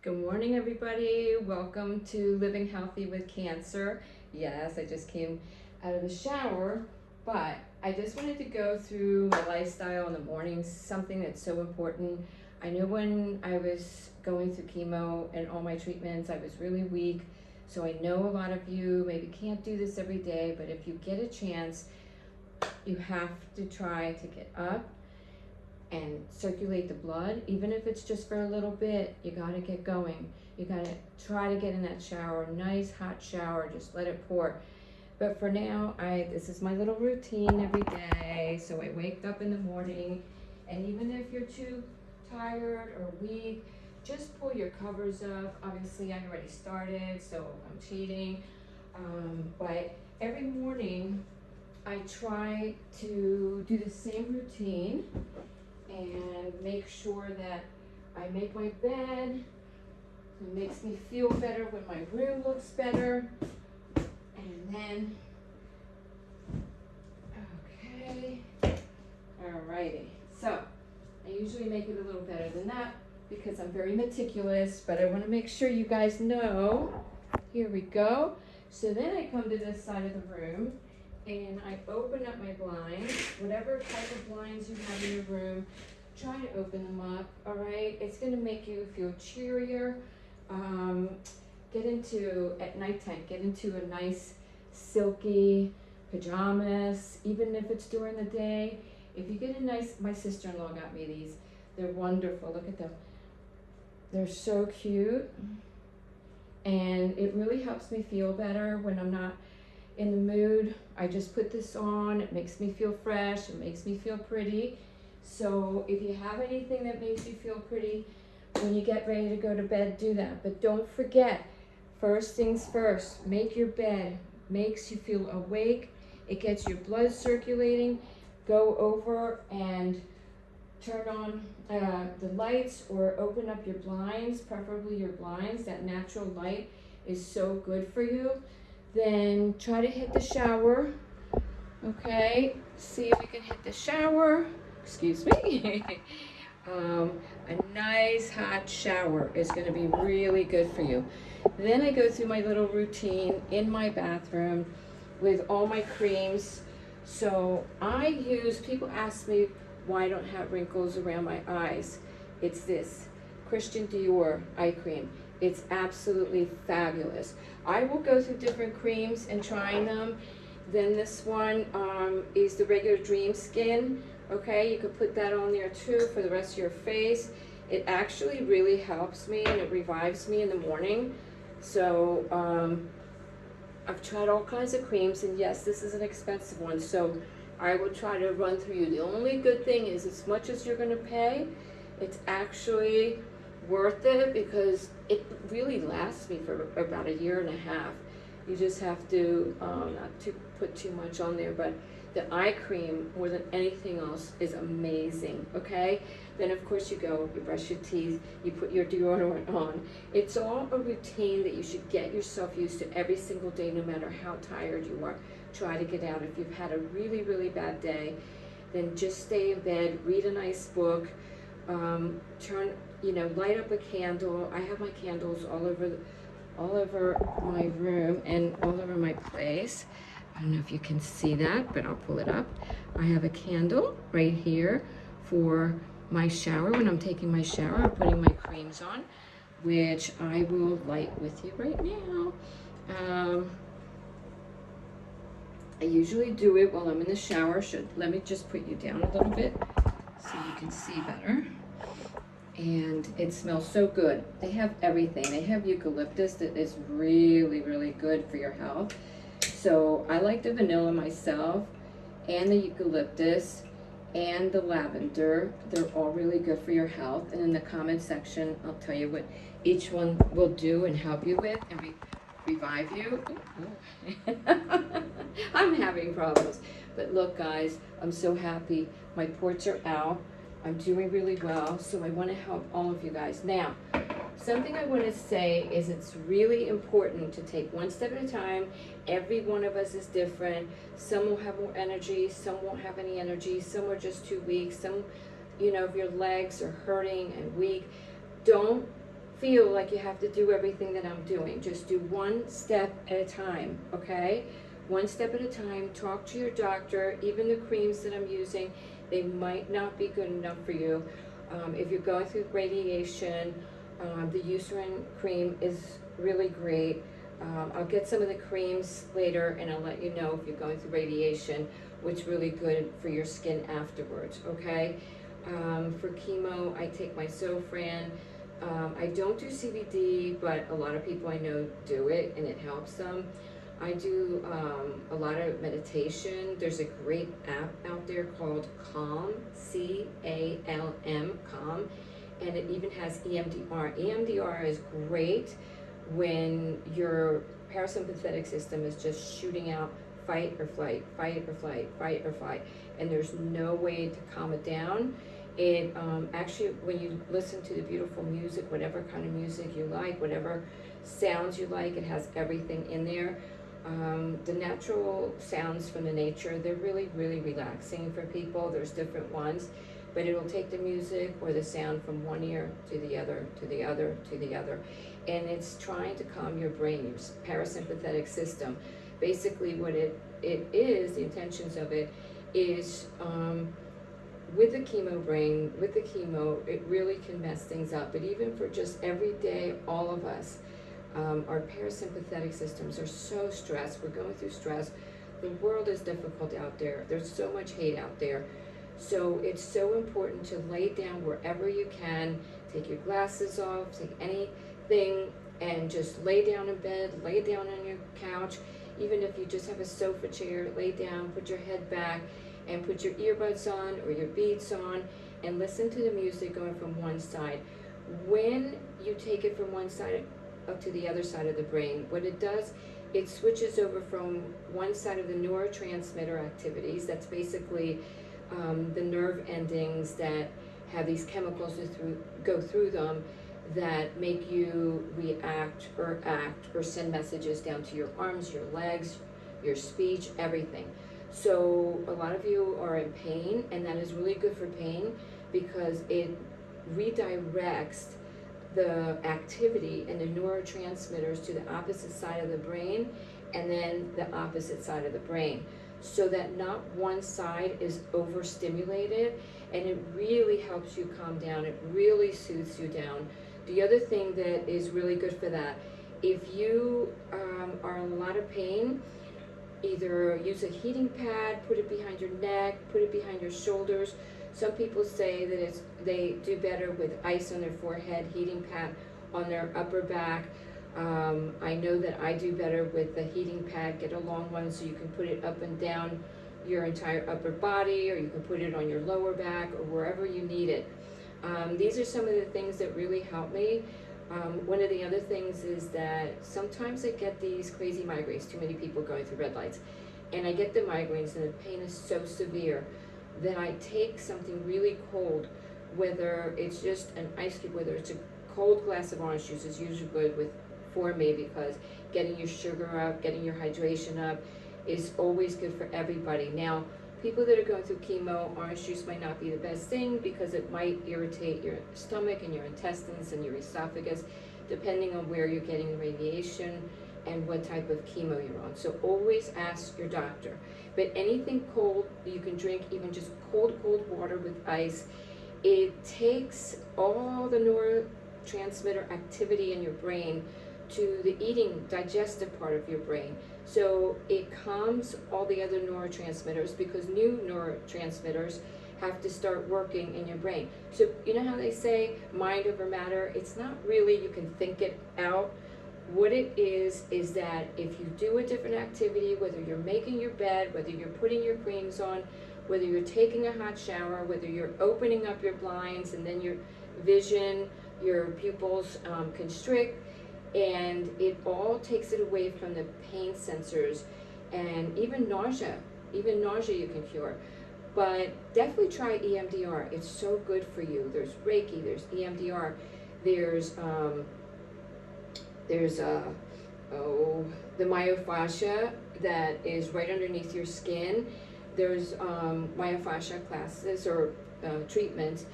Good morning, everybody. Welcome to Living Healthy with Cancer. Yes, I just came out of the shower, but I just wanted to go through my lifestyle in the mornings, something that's so important. I know when I was going through chemo and all my treatments, I was really weak. So I know a lot of you maybe can't do this every day, but if you get a chance, you have to try to get up and circulate the blood. Even if it's just for a little bit, you gotta get going. You gotta try to get in that shower, nice hot shower, just let it pour. But for now, this is my little routine every day. So I wake up in the morning, and even if you're too tired or weak, just pull your covers up. Obviously, I already started, so I'm cheating. But every morning, I try to do the same routine and make sure that I make my bed. It makes me feel better when my room looks better. And then, okay, alrighty. So, I usually make it a little better than that because I'm very meticulous, but I want to make sure you guys know. Here we go. So then I come to this side of the room and I open up my blinds, whatever type of blinds you have in your room, try to open them up, all right? It's gonna make you feel cheerier. At nighttime, get into a nice silky pajamas, even if it's during the day. If you get my sister-in-law got me these. They're wonderful, look at them. They're so cute. And it really helps me feel better when I'm not in the mood. I just put this on. It makes me feel fresh. It makes me feel pretty. So if you have anything that makes you feel pretty, when you get ready to go to bed, do that. But don't forget, first things first, make your bed. Makes you feel awake. It gets your blood circulating. Go over and turn on the lights or open up your blinds, preferably your blinds. That natural light is so good for you. Then try to hit the shower, okay? See if we can hit the shower. Excuse me. A nice hot shower is gonna be really good for you. Then I go through my little routine in my bathroom with all my creams. So people ask me why I don't have wrinkles around my eyes. It's this Christian Dior eye cream. It's absolutely fabulous. I will go through different creams and trying them. Then this one is the regular Dream Skin. Okay, you could put that on there too for the rest of your face. It actually really helps me and it revives me in the morning. So I've tried all kinds of creams, and yes, this is an expensive one. So I will try to run through you. The only good thing is, as much as you're gonna pay, it's actually worth it because it really lasts me for about 1.5 years. You just have to not to put too much on there, but the eye cream, more than anything else, is amazing, okay? Then of course you brush your teeth, you put your deodorant on. It's all a routine that you should get yourself used to every single day, no matter how tired you are. Try to get out. If you've had a really, really bad day, then just stay in bed, read a nice book, light up a candle. I have my candles all over my room and all over my place. I don't know if you can see that, but I'll pull it up. I have a candle right here for my shower. When I'm taking my shower, I'm putting my creams on, which I will light with you right now. I usually do it while I'm in the shower. Let me just put you down a little bit so you can see better. And it smells so good. They have everything. They have eucalyptus that is really, really good for your health. So I like the vanilla myself, and the eucalyptus, and the lavender. They're all really good for your health. And in the comment section, I'll tell you what each one will do and help you with and revive you. I'm having problems. But look, guys, I'm so happy. My ports are out. I'm doing really well, so I want to help all of you guys. Now, something I want to say is it's really important to take one step at a time. Every one of us is different. Some will have more energy, some won't have any energy, some are just too weak, some, if your legs are hurting and weak, don't feel like you have to do everything that I'm doing. Just do one step at a time, okay? One step at a time. Talk to your doctor. Even the creams that I'm using, they might not be good enough for you. If you're going through radiation, the Eucerin cream is really great. I'll get some of the creams later and I'll let you know if you're going through radiation, what's really good for your skin afterwards, okay? For chemo, I take my Zofran. I don't do CBD, but a lot of people I know do it and it helps them. I do a lot of meditation. There's a great app out there called Calm, C-A-L-M, Calm, and it even has EMDR. EMDR is great when your parasympathetic system is just shooting out fight or flight, fight or flight, fight or flight, and there's no way to calm it down. It actually, when you listen to the beautiful music, whatever kind of music you like, whatever sounds you like, it has everything in there. The natural sounds from the nature, they're really, really relaxing for people. There's different ones, but it'll take the music or the sound from one ear to the other, to the other, to the other. And it's trying to calm your brain, your parasympathetic system. Basically what it is, the intentions of it is, with the chemo brain, with the chemo, it really can mess things up. But even for just every day, all of us, our parasympathetic systems are so stressed. We're going through stress. The world is difficult out there. There's so much hate out there. So it's so important to lay down wherever you can. Take your glasses off, take anything, and just lay down in bed, lay down on your couch. Even if you just have a sofa chair, lay down, put your head back, and put your earbuds on or your beats on and listen to the music going from one side. When you take it from one side up to the other side of the brain, what it does, it switches over from one side of the neurotransmitter activities. That's basically the nerve endings that have these chemicals go through them that make you react or act or send messages down to your arms, your legs, your speech, everything. So a lot of you are in pain, and that is really good for pain because it redirects the activity and the neurotransmitters to the opposite side of the brain and then the opposite side of the brain, so that not one side is overstimulated, and it really helps you calm down. It really soothes you down. The other thing that is really good for that, if you are in a lot of pain, either use a heating pad, put it behind your neck, put it behind your shoulders. Some people say that they do better with ice on their forehead, heating pad on their upper back. I know that I do better with the heating pad. Get a long one so you can put it up and down your entire upper body, or you can put it on your lower back or wherever you need it. These are some of the things that really help me. One of the other things is that sometimes I get these crazy migraines, too many people going through red lights, and I get the migraines and the pain is so severe that I take something really cold, whether it's just an ice cube, whether it's a cold glass of orange juice is usually good for me, because getting your sugar up, getting your hydration up is always good for everybody. Now, people that are going through chemo, orange juice might not be the best thing because it might irritate your stomach and your intestines and your esophagus, depending on where you're getting the radiation and what type of chemo you're on. So always ask your doctor. But anything cold you can drink, even just cold water with ice, it takes all the neurotransmitter activity in your brain to the eating, digestive part of your brain. So it calms all the other neurotransmitters, because new neurotransmitters have to start working in your brain. So you know how they say mind over matter? It's not really, you can think it out. What it is that if you do a different activity, whether you're making your bed, whether you're putting your creams on, whether you're taking a hot shower, whether you're opening up your blinds and then your vision, your pupils constrict, and it all takes it away from the pain sensors, and even nausea you can cure. But definitely try EMDR. It's so good for you. There's Reiki, there's EMDR, there's the myofascia that is right underneath your skin. There's myofascia classes or treatments.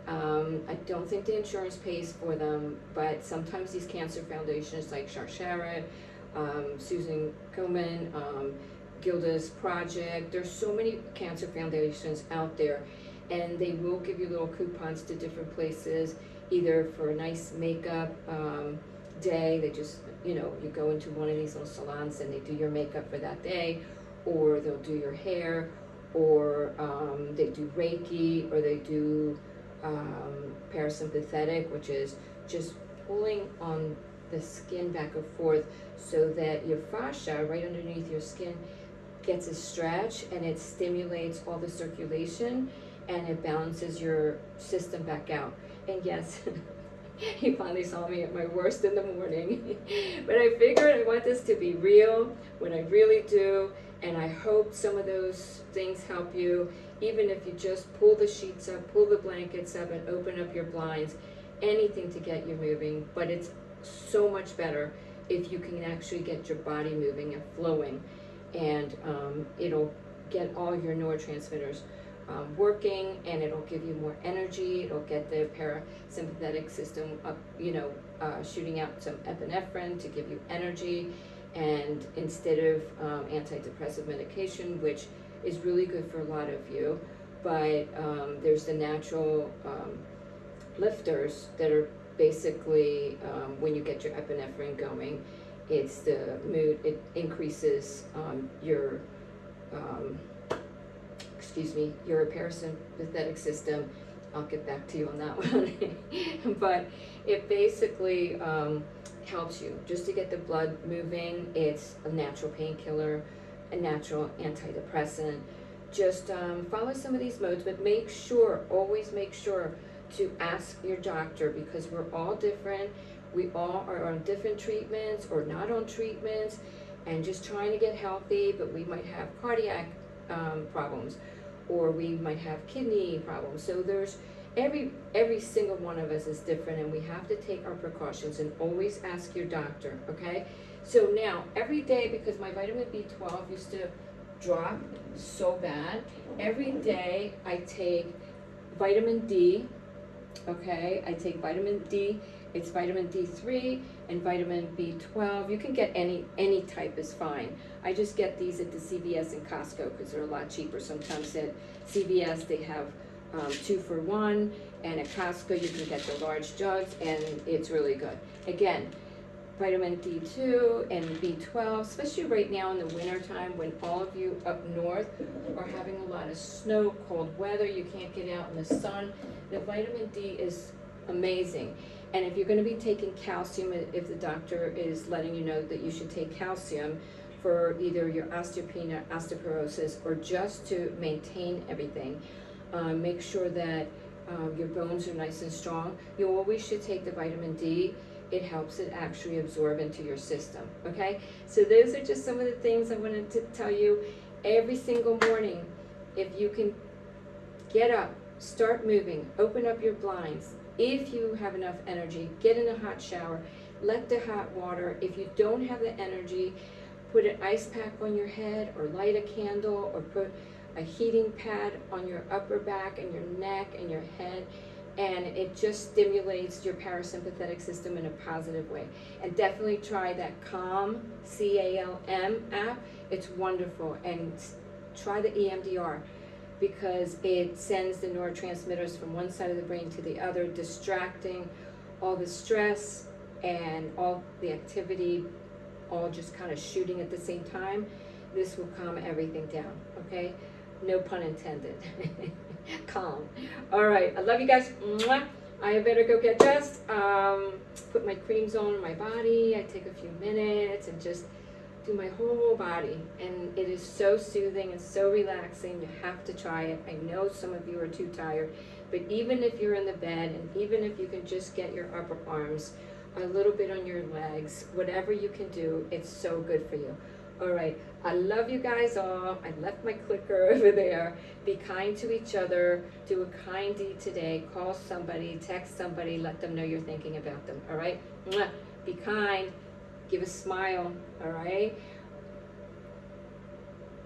I don't think the insurance pays for them, but sometimes these cancer foundations like Sharshara, Susan Komen, Gilda's Project, there's so many cancer foundations out there, and they will give you little coupons to different places, either for a nice makeup day. They just, you go into one of these little salons and they do your makeup for that day, or they'll do your hair, or they do Reiki, or they do parasympathetic, which is just pulling on the skin back and forth so that your fascia right underneath your skin gets a stretch, and it stimulates all the circulation, and it balances your system back out. And yes, he finally saw me at my worst in the morning. But I figured I want this to be real, what I really do, and I hope some of those things help you, even if you just pull the sheets up, pull the blankets up, and open up your blinds, anything to get you moving. But it's so much better if you can actually get your body moving and flowing, and it'll get all your neurotransmitters working, and it'll give you more energy. It'll get the parasympathetic system up, shooting out some epinephrine to give you energy, and instead of antidepressant medication, which is really good for a lot of you, but there's the natural lifters that are basically, when you get your epinephrine going, it's the mood, it increases your your parasympathetic system. I'll get back to you on that one. But it basically helps you just to get the blood moving. It's a natural painkiller, a natural antidepressant. Just follow some of these modes, but always make sure to ask your doctor, because we're all different. We all are on different treatments or not on treatments, and just trying to get healthy, but we might have cardiac problems, or we might have kidney problems. So there's every single one of us is different, and we have to take our precautions and always ask your doctor, okay? So now, every day, because my vitamin B12 used to drop so bad, every day I take vitamin D, okay? I take vitamin D, it's vitamin D3 and vitamin B12. You can get any type is fine. I just get these at the CVS and Costco because they're a lot cheaper. Sometimes at CVS they have 2 for 1, and at Costco you can get the large jugs, and it's really good. Again, vitamin D2 and B12, especially right now in the winter time when all of you up north are having a lot of snow, cold weather, you can't get out in the sun. The vitamin D is amazing. And if you're going to be taking calcium, if the doctor is letting you know that you should take calcium for either your osteopenia, osteoporosis, or just to maintain everything, make sure that your bones are nice and strong, you always should take the vitamin D. It helps it actually absorb into your system, okay? So those are just some of the things I wanted to tell you. Every single morning, if you can get up, start moving, open up your blinds. If you have enough energy, get in a hot shower, let the hot water. If you don't have the energy, put an ice pack on your head, or light a candle, or put a heating pad on your upper back and your neck and your head, and it just stimulates your parasympathetic system in a positive way. And definitely try that Calm, C-A-L-M app. It's wonderful. And try the EMDR, because it sends the neurotransmitters from one side of the brain to the other, distracting all the stress and all the activity, all just kind of shooting at the same time. This will calm everything down, okay? No pun intended. Calm. All right, I love you guys. Mwah. I better go get dressed, put my creams on my body. I take a few minutes and just do my whole body, and it is so soothing and so relaxing. You have to try it. I know some of you are too tired, but even if you're in the bed, and even if you can just get your upper arms, a little bit on your legs, whatever you can do, it's so good for you. All right, I love you guys all. I left my clicker over there. Be kind to each other. Do a kind deed today. Call somebody, text somebody, let them know you're thinking about them. All right? Mwah. Be kind. Give a smile. All right?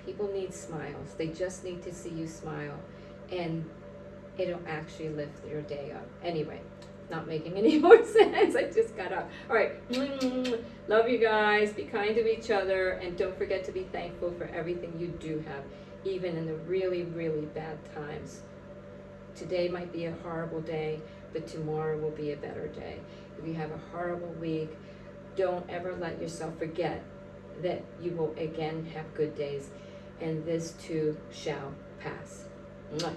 People need smiles. They just need to see you smile. And it'll actually lift your day up. Anyway, not making any more sense. I just got up. All right. Love you guys. Be kind to each other. And don't forget to be thankful for everything you do have, even in the really, really bad times. Today might be a horrible day, but tomorrow will be a better day. If you have a horrible week, don't ever let yourself forget that you will again have good days. And this too shall pass. Bye.